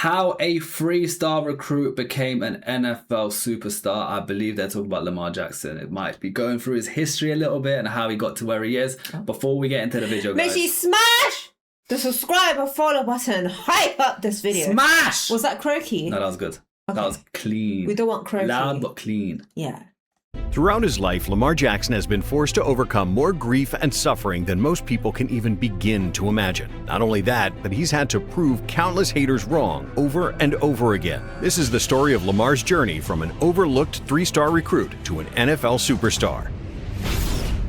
how a three-star recruit became an NFL superstar. I believe they're talking about Lamar Jackson. It might be going through his history a little bit and how he got to where he is. Before we get into the video, guys, make sure you smash the subscribe and follow button. Hype up this video. Smash! Was that croaky? No, that was good. Okay. That was clean. We don't want croaky. Loud but clean. Yeah. Throughout his life, Lamar Jackson has been forced to overcome more grief and suffering than most people can even begin to imagine. Not only that, but he's had to prove countless haters wrong over and over again. This is the story of Lamar's journey from an overlooked three-star recruit to an NFL superstar.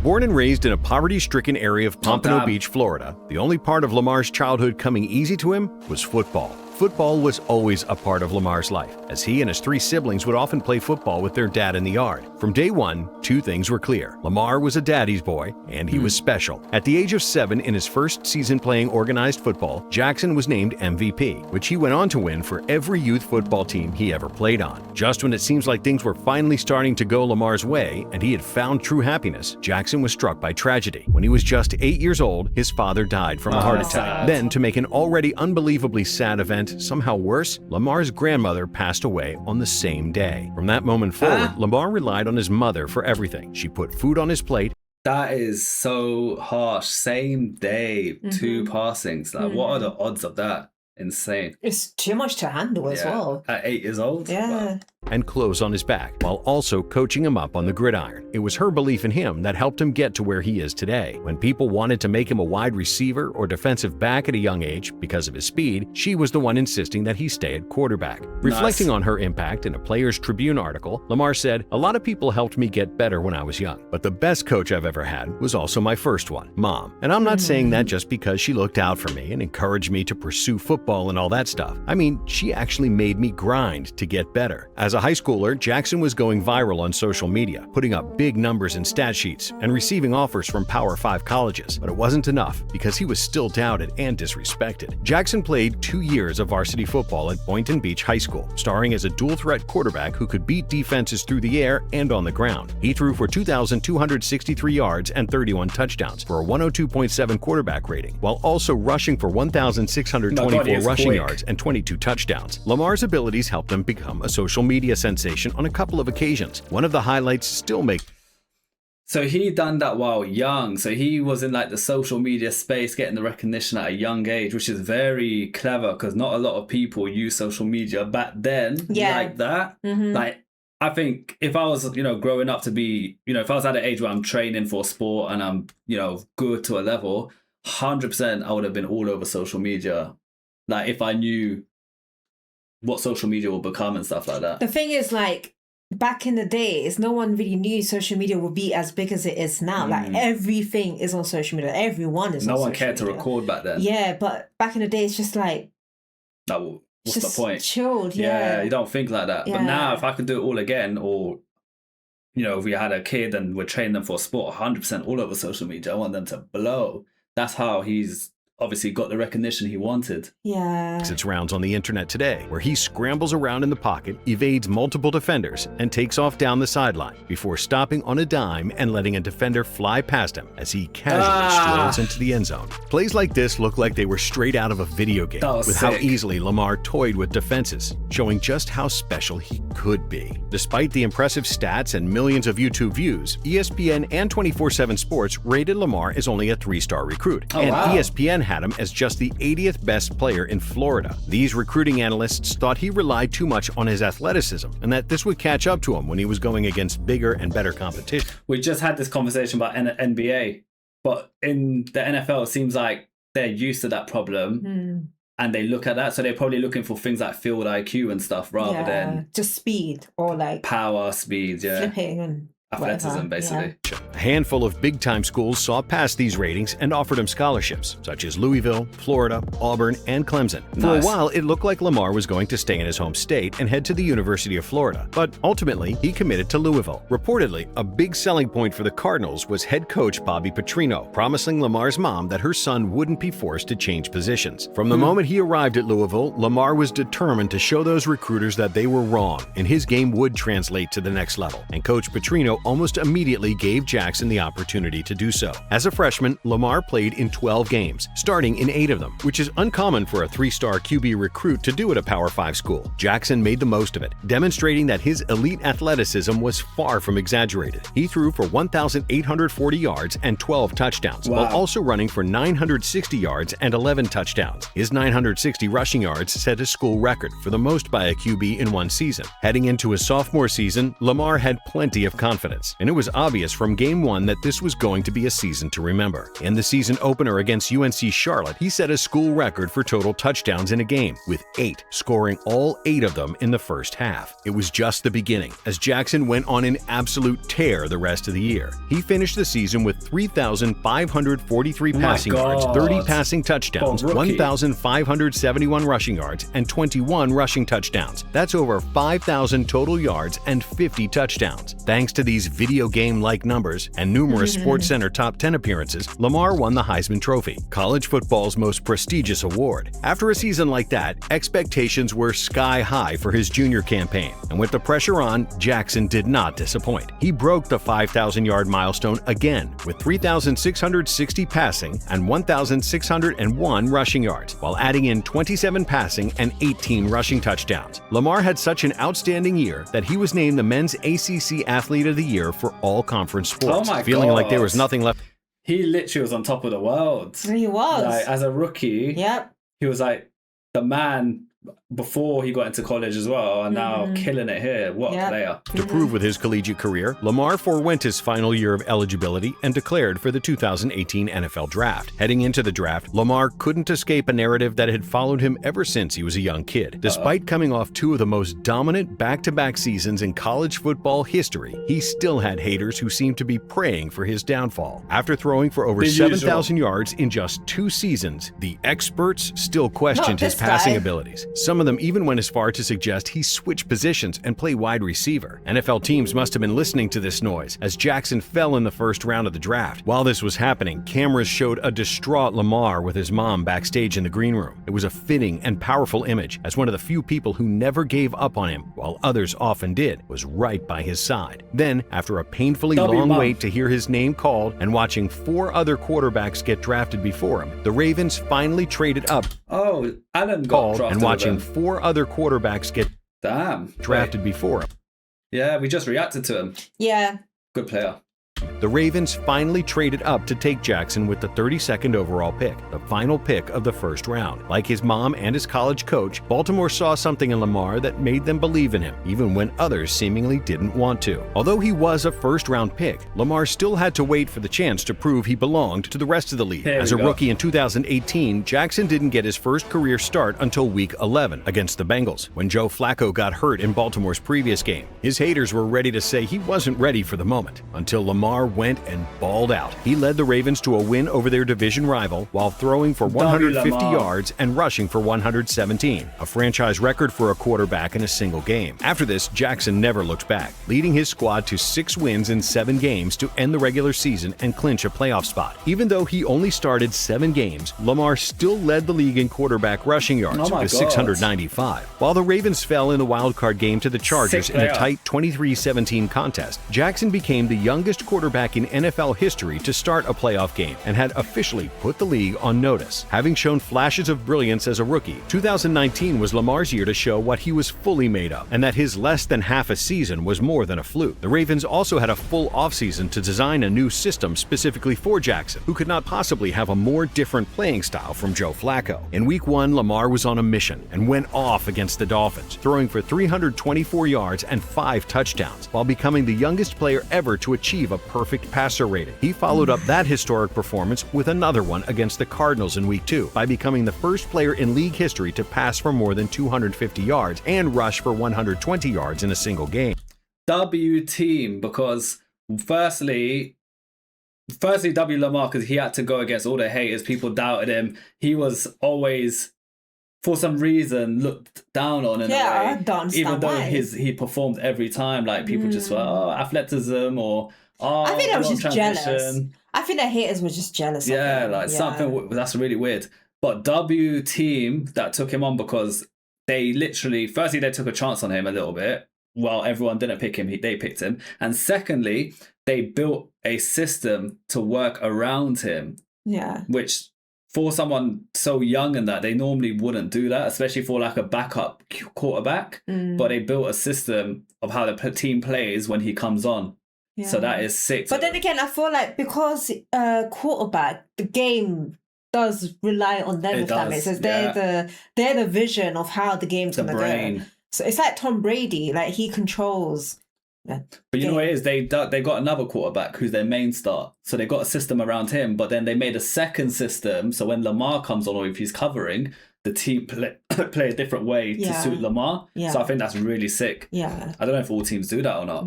Born and raised in a poverty-stricken area of Pompano Beach, Florida, the only part of Lamar's childhood coming easy to him was football. Football was always a part of Lamar's life, as he and his three siblings would often play football with their dad in the yard. From day one, two things were clear. Lamar was a daddy's boy, and he was special. At the age of 7, in his first season playing organized football, Jackson was named MVP, which he went on to win for every youth football team he ever played on. Just when it seems like things were finally starting to go Lamar's way, and he had found true happiness, Jackson was struck by tragedy. When he was just 8 years old, his father died from a heart attack. Then, to make an already unbelievably sad event somehow worse, Lamar's grandmother passed away on the same day. From that moment forward, Lamar relied on his mother for everything. She put food on his plate. That is so harsh. Same day, 2 passings. Like, what are the odds of that? Insane. It's too much to handle as well. At 8 years old? Yeah. Wow. And clothes on his back, while also coaching him up on the gridiron. It was her belief in him that helped him get to where he is today. When people wanted to make him a wide receiver or defensive back at a young age because of his speed, she was the one insisting that he stay at quarterback. Reflecting on her impact in a Players Tribune article, Lamar said, "A lot of people helped me get better when I was young, but the best coach I've ever had was also my first one, Mom. And I'm not saying that just because she looked out for me and encouraged me to pursue football and all that stuff. I mean, she actually made me grind to get better." As a high schooler, Jackson was going viral on social media, putting up big numbers in stat sheets and receiving offers from Power 5 colleges. But it wasn't enough because he was still doubted and disrespected. Jackson played 2 years of varsity football at Boynton Beach High School, starring as a dual-threat quarterback who could beat defenses through the air and on the ground. He threw for 2,263 yards and 31 touchdowns for a 102.7 quarterback rating, while also rushing for 1,624 rushing yards and 22 touchdowns. Lamar's abilities helped him become a social media sensation on a couple of occasions. One of the highlights still make. So he done that while young. So he was in like the social media space, getting the recognition at a young age, which is very clever because not a lot of people use social media back then like that. Like, I think if I was, growing up to be, if I was at an age where I'm training for sport and I'm, good to a level, 100% I would have been all over social media. Like, if I knew what social media will become and stuff like that. The thing is, like, back in the days, no one really knew social media would be as big as it is now. Like, everything is on social media. Everyone is on social media. No one cared to record back then. Yeah, but back in the day, it's just like... What's the point? Chilled, you don't think like that. Yeah. But now, if I could do it all again, or, if we had a kid and we're training them for sport, 100% all over social media, I want them to blow. That's how he's obviously got the recognition he wanted. Yeah. Its rounds on the internet today, where he scrambles around in the pocket, evades multiple defenders, and takes off down the sideline before stopping on a dime and letting a defender fly past him as he casually strolls into the end zone. Plays like this look like they were straight out of a video game, with how easily Lamar toyed with defenses, showing just how special he could be. Despite the impressive stats and millions of YouTube views, ESPN and 24/7 Sports rated Lamar as only a 3-star recruit, ESPN had him as just the 80th best player in Florida. These recruiting analysts thought he relied too much on his athleticism and that this would catch up to him when he was going against bigger and better competition. We just had this conversation about NBA, but in the NFL, it seems like they're used to that problem and they look at that. So they're probably looking for things like field IQ and stuff rather than just speed or like power, speed, flipping and athleticism, basically. A handful of big-time schools saw past these ratings and offered him scholarships, such as Louisville, Florida, Auburn, and Clemson. For a while, it looked like Lamar was going to stay in his home state and head to the University of Florida, but ultimately, he committed to Louisville. Reportedly, a big selling point for the Cardinals was head coach Bobby Petrino, promising Lamar's mom that her son wouldn't be forced to change positions. From the moment he arrived at Louisville, Lamar was determined to show those recruiters that they were wrong, and his game would translate to the next level. And Coach Petrino almost immediately gave Jackson the opportunity to do so. As a freshman, Lamar played in 12 games, starting in 8 of them, which is uncommon for a 3-star QB recruit to do at a Power 5 school. Jackson made the most of it, demonstrating that his elite athleticism was far from exaggerated. He threw for 1,840 yards and 12 touchdowns, while also running for 960 yards and 11 touchdowns. His 960 rushing yards set a school record for the most by a QB in one season. Heading into his sophomore season, Lamar had plenty of confidence, and it was obvious from game 1 that this was going to be a season to remember. In the season opener against UNC Charlotte, he set a school record for total touchdowns in a game, with 8, scoring all 8 of them in the first half. It was just the beginning, as Jackson went on an absolute tear the rest of the year. He finished the season with 3,543 passing yards, 30 passing touchdowns, 1,571 rushing yards, and 21 rushing touchdowns. That's over 5,000 total yards and 50 touchdowns. Thanks to these video game-like numbers and numerous SportsCenter top 10 appearances, Lamar won the Heisman Trophy, college football's most prestigious award. After a season like that, expectations were sky high for his junior campaign, and with the pressure on, Jackson did not disappoint. He broke the 5,000-yard milestone again with 3,660 passing and 1,601 rushing yards, while adding in 27 passing and 18 rushing touchdowns. Lamar had such an outstanding year that he was named the Men's ACC Athlete of the Year for all conference sports, feeling like there was nothing left. He literally was on top of the world. He was. Like, as a rookie, he was like the man before he got into college as well, and now killing it here. What a player. To prove with his collegiate career, Lamar forewent his final year of eligibility and declared for the 2018 NFL Draft. Heading into the draft, Lamar couldn't escape a narrative that had followed him ever since he was a young kid. Despite coming off 2 of the most dominant back-to-back seasons in college football history, he still had haters who seemed to be praying for his downfall. After throwing for over 7,000 yards in just 2 seasons, the experts still questioned his passing abilities. Some of them even went as far to suggest he switch positions and play wide receiver. NFL teams must have been listening to this noise, as Jackson fell in the first round of the draft. While this was happening, cameras showed a distraught Lamar with his mom backstage in the green room. It was a fitting and powerful image, as one of the few people who never gave up on him, while others often did, was right by his side. Then, after a painfully long wait to hear his name called and watching 4 other quarterbacks get drafted before him, the Ravens finally traded up. Oh, Allen got drafted. And watching 4 other quarterbacks get drafted before him. Yeah, we just reacted to him. Yeah. Good player. The Ravens finally traded up to take Jackson with the 32nd overall pick, the final pick of the first round. Like his mom and his college coach, Baltimore saw something in Lamar that made them believe in him, even when others seemingly didn't want to. Although he was a first-round pick, Lamar still had to wait for the chance to prove he belonged to the rest of the league. As a rookie in 2018, Jackson didn't get his first career start until Week 11 against the Bengals, when Joe Flacco got hurt in Baltimore's previous game. His haters were ready to say he wasn't ready for the moment, until Lamar went and balled out. He led the Ravens to a win over their division rival while throwing for 150 yards and rushing for 117, a franchise record for a quarterback in a single game. After this, Jackson never looked back, leading his squad to 6 wins in 7 games to end the regular season and clinch a playoff spot. Even though he only started 7 games, Lamar still led the league in quarterback rushing yards with 695. While the Ravens fell in the wildcard game to the Chargers in a tight 23-17 contest, Jackson became the youngest quarterback in NFL history to start a playoff game and had officially put the league on notice. Having shown flashes of brilliance as a rookie, 2019 was Lamar's year to show what he was fully made of, and that his less than half a season was more than a fluke. The Ravens also had a full offseason to design a new system specifically for Jackson, who could not possibly have a more different playing style from Joe Flacco. In Week 1, Lamar was on a mission and went off against the Dolphins, throwing for 324 yards and 5 touchdowns, while becoming the youngest player ever to achieve a perfect passer rating. He followed up that historic performance with another one against the Cardinals in Week 2 by becoming the first player in league history to pass for more than 250 yards and rush for 120 yards in a single game. W team, because firstly W Lamar, because he had to go against all the haters. People doubted him. He was always, for some reason, looked down on in a way. Even though he performed every time. Like people just were, athleticism or I think I was just jealous. I think the haters were just jealous. Something that's really weird. But W team that took him on because they literally, firstly, they took a chance on him a little bit. well, everyone didn't pick him, they picked him. And secondly, they built a system to work around him. Yeah. Which for someone so young and that, they normally wouldn't do that, especially for like a backup quarterback. But they built a system of how the team plays when he comes on. Yeah. So that is sick. But then again, I feel like because quarterback, the game does rely on them, if that makes sense. They're the vision of how the game's going to go. So it's like Tom Brady, like he controls. But you know what it is? They got another quarterback who's their main star. So they got a system around him, but then they made a second system. So when Lamar comes on, or if he's covering, the team play a different way to suit Lamar. Yeah. So I think that's really sick. Yeah. I don't know if all teams do that or not.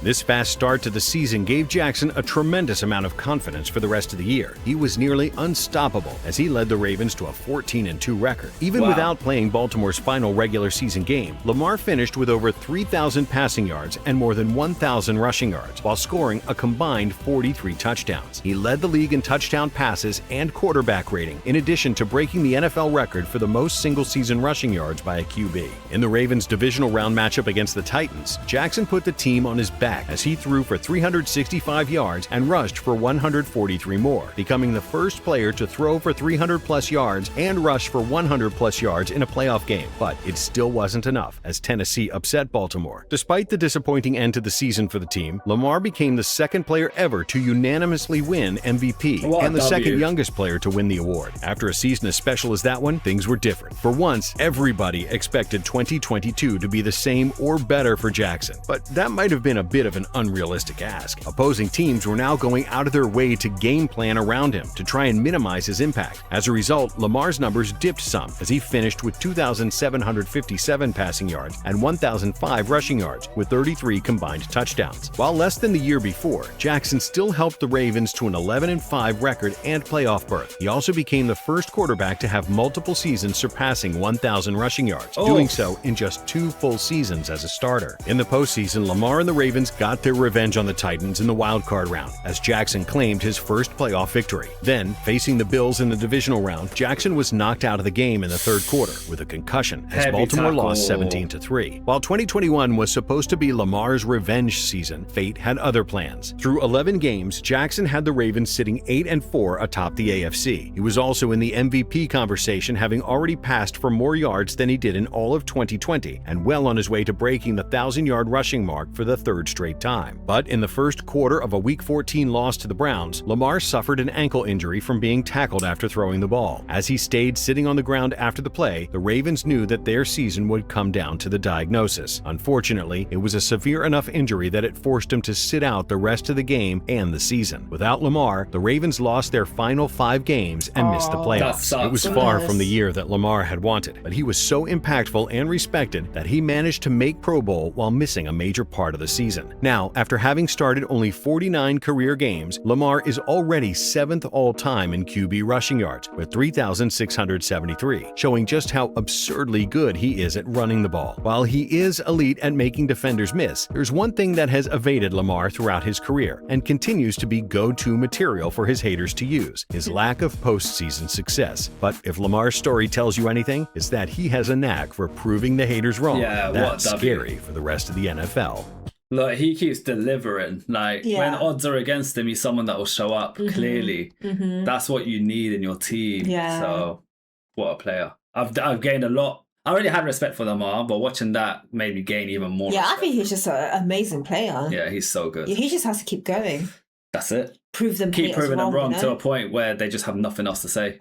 This fast start to the season gave Jackson a tremendous amount of confidence for the rest of the year. He was nearly unstoppable as he led the Ravens to a 14-2 record. Even without playing Baltimore's final regular season game, Lamar finished with over 3,000 passing yards and more than 1,000 rushing yards, while scoring a combined 43 touchdowns. He led the league in touchdown passes and quarterback rating, in addition to breaking the NFL record for the most single-season rushing yards by a QB. In the Ravens' divisional round matchup against the Titans, Jackson put the team on his back as he threw for 365 yards and rushed for 143 more, becoming the first player to throw for 300-plus yards and rush for 100-plus yards in a playoff game. But it still wasn't enough, as Tennessee upset Baltimore. Despite the disappointing end to the season for the team, Lamar became the second player ever to unanimously win MVP and the second youngest player to win the award. After a season as special as that one, things were different. For once, everybody expected 2022 to be the same or better for Jackson, but that might have been a bit of an unrealistic ask. Opposing teams were now going out of their way to game plan around him to try and minimize his impact. As a result, Lamar's numbers dipped some as he finished with 2,757 passing yards and 1,005 rushing yards with 33 combined touchdowns. While less than the year before, Jackson still helped the Ravens to an 11-5 record and playoff berth. He also became the first quarterback to have multiple seasons surpassing 1,000 rushing yards, doing so in just 2 full seasons as a starter. In the postseason, Lamar and the Ravens got their revenge on the Titans in the wild-card round, as Jackson claimed his first playoff victory. Then, facing the Bills in the divisional round, Jackson was knocked out of the game in the third quarter with a concussion as Baltimore lost 17-3. While 2021 was supposed to be Lamar's revenge season, fate had other plans. Through 11 games, Jackson had the Ravens sitting 8-4 atop the AFC. He was also in the MVP conversation, having already passed for more yards than he did in all of 2020, and well on his way to breaking the 1,000-yard rushing mark for the third straight time. But in the first quarter of a Week 14 loss to the Browns, Lamar suffered an ankle injury from being tackled after throwing the ball. As he stayed sitting on the ground after the play, the Ravens knew that their season would come down to the diagnosis. Unfortunately, it was a severe enough injury that it forced him to sit out the rest of the game and the season. Without Lamar, the Ravens lost their final 5 games and missed the playoffs. It was far from the year that Lamar had wanted, but he was so impactful and respected that he managed to make Pro Bowl while missing a major part of the season. Now, after having started only 49 career games, Lamar is already 7th all-time in QB rushing yards with 3,673, showing just how absurdly good he is at running the ball. While he is elite at making defenders miss, there's one thing that has evaded Lamar throughout his career and continues to be go-to material for his haters to use: his lack of postseason success. But if Lamar's story tells you anything, it's that he has a knack for proving the haters wrong. That's scary for the rest of the NFL. Look, he keeps delivering. When odds are against him, he's someone that will show up clearly. That's what you need in your team. So, what a player. I've gained a lot. I already had respect for Lamar, but watching that made me gain even more respect. I think he's just an amazing player. Yeah, he's so good. He just has to keep going. That's it. Keep proving them wrong, to a point where they just have nothing else to say.